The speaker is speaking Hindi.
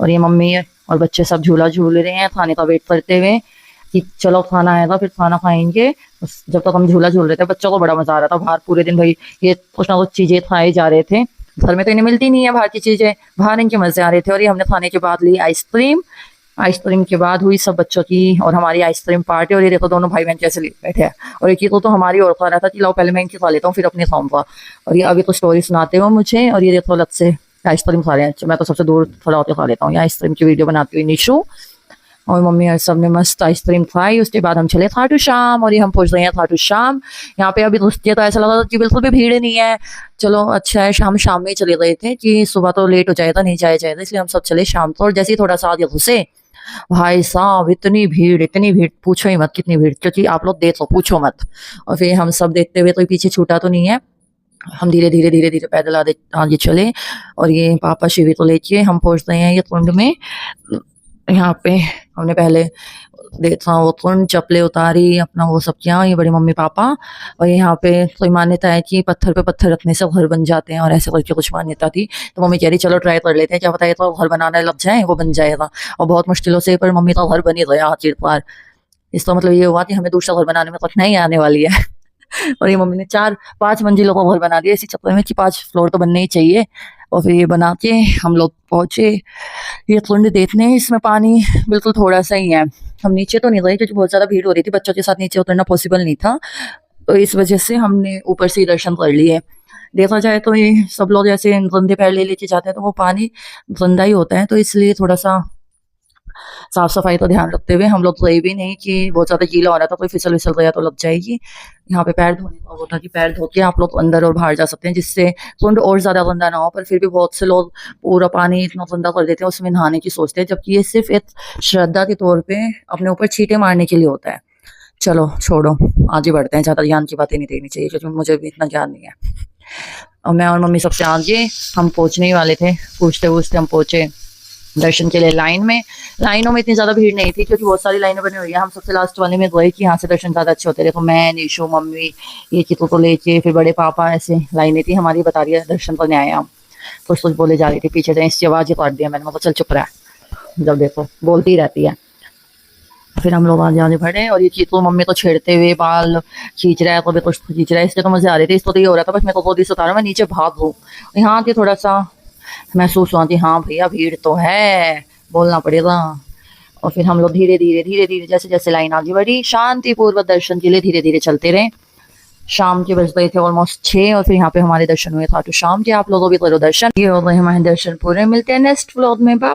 और ये मम्मी और बच्चे सब झूला झूल रहे हैं खाने का वेट करते हुए कि चलो खाना आएगा फिर खाना खाएंगे। जब तक हम झूला झूल रहे थे बच्चों को बड़ा मजा आ रहा था। बाहर पूरे दिन भाई ये कुछ ना कुछ चीजें खाए जा रहे थे। घर में तो इन्हें मिलती नहीं है बाहर की चीजें, बाहर इनके मजे आ रहे थे। और ये हमने खाने के बाद ली आइसक्रीम। आइसक्रीम के बाद हुई सब बच्चों की और हमारी आइसक्रीम पार्टी। और ये देखो दोनों भाई बहन कैसे बैठे हैं। और एक ही तो हमारी और खा रहा था कि लाओ पहले मैं इनकी खा लेता हूँ फिर अपने खाऊंगा। और ये अभी तो स्टोरी सुनाते हो मुझे। और ये देखो लग से आइसक्रीम खा रहे हैं। मैं तो सबसे दूर खड़ा होकर खा लेता हूँ। ये आइसक्रीम की वीडियो बनाती हुई निशु और मम्मी और सब ने मस्त आइसक्रीम खाई। उसके बाद हम चले खाटू श्याम। और ये हम पहुंच रहे हैं खाटू श्याम। यहाँ पे अभी रुकते तो ऐसा लगा कि बिल्कुल भी भीड़ नहीं है। चलो अच्छा है, शाम में ही चले गए थे कि सुबह तो लेट हो जाएगा नहीं जाया जाएगा, इसलिए हम सब चले शाम को। और जैसे ही थोड़ा सा आगे घुसे भाई साहब इतनी भीड़ पूछो ही मत कितनी भीड़, क्योंकि आप लोग देख लो पूछो मत। और फिर हम सब देखते हुए कोई पीछे छूटा तो नहीं है। हम धीरे धीरे पैदल आगे चले। और ये पापा शिवी को लेके हम पहुंच रहे हैं ये कुंड में। यहाँ पे हमने पहले देखा वो कुंड, चप्पलें उतारी, अपना वो सब किया, ये बड़े मम्मी पापा। और यहाँ पे कोई मान्यता है कि पत्थर पे पत्थर रखने से घर बन जाते हैं और ऐसे करके कुछ मान्यता थी। तो मम्मी कह रही चलो ट्राई कर लेते हैं, क्या पता है तो घर बनाने लग जाए वो बन जाएगा। और बहुत मुश्किलों से पर मम्मी का घर बन ही गया आखिर बार। इसका मतलब ये हुआ कि हमें दूसरा घर बनाने में कठिनाई आने वाली है। और ये मम्मी ने 4-5 मंजिलों का घर बना दिया इसी चक्कर में कि 5 फ्लोर तो बनने ही चाहिए। और फिर ये बना के हम लोग पहुंचे ये कुंड देखने। इसमें पानी बिल्कुल थोड़ा सा ही है। हम नीचे तो नहीं गए क्योंकि बहुत ज्यादा भीड़ हो रही थी, बच्चों के साथ नीचे उतरना पॉसिबल नहीं था। तो इस वजह से हमने ऊपर से ही दर्शन कर लिए। देखा जाए तो ये सब लोग ऐसे गंदे पैर ले लेके जाते हैं तो वो पानी गंदा ही होता है, तो इसलिए थोड़ा सा साफ सफाई तो ध्यान रखते हुए हम लोग गए भी नहीं कि बहुत ज्यादा गीला हो रहा था, कोई फिसल विसल गया तो लग जाएगी। यहाँ पे पैर धोने का वो था कि पैर धो के आप लोग अंदर और बाहर जा सकते हैं, जिससे कुंड और ज्यादा गंदा ना हो। पर फिर भी बहुत से लोग पूरा पानी इतना गंदा कर देते हैं, उसमें नहाने की सोचते हैं, जबकि ये सिर्फ एक श्रद्धा के तौर पे अपने ऊपर छींटे मारने के लिए होता है। चलो छोड़ो आगे बढ़ते हैं, ज्यादा ज्ञान की बातें नहीं देखनी चाहिए क्योंकि मुझे भी इतना ज्ञान नहीं है। और मैं और मम्मी सबसे आगे हम पहुंचने ही वाले थे, पूछते पूछते हम पहुंचे दर्शन के लिए लाइनों में इतनी ज्यादा भीड़ नहीं थी क्योंकि बहुत सारी लाइनें बनी हुई है। हम सबसे लास्ट वाले में गए कि यहाँ से दर्शन ज्यादा अच्छे होते हैं। देखो मैं निशु मम्मी ये चितू को लेके फिर बड़े पापा ऐसे लाइनें थी हमारी, बता रही है दर्शन करने आए हम। कुछ बोले जा रही थी पीछे से, इसकी आवाज ही काट दिया मैंने, मतलब चल चुप रहा है, जब देखो बोलती ही रहती है। फिर हम लोग आगे बढ़े और ये चीतू मम्मी को छेड़ते हुए बाल खींच रहा है, कभी कुछ खींच रहा है, इसलिए तो मजे आ रहे थे। इसको तो ये हो रहा था बस मेरे को गोदी से उतारा मैं नीचे भाग हूँ। यहाँ के थोड़ा सा महसूस हुआ कि हाँ भैया भीड़ तो है, बोलना पड़ेगा। और फिर हम लोग धीरे धीरे जैसे जैसे लाइन आगे बढ़ी शांति पूर्वक दर्शन के लिए धीरे धीरे चलते रहे। शाम के बज गए थे ऑलमोस्ट 6 और फिर यहाँ पे हमारे दर्शन हुए खाटू श्याम के। आप लोगों भी करो दर्शन। ये हो गए हमारे दर्शन पूरे। मिलते हैं नेक्स्ट व्लॉग में।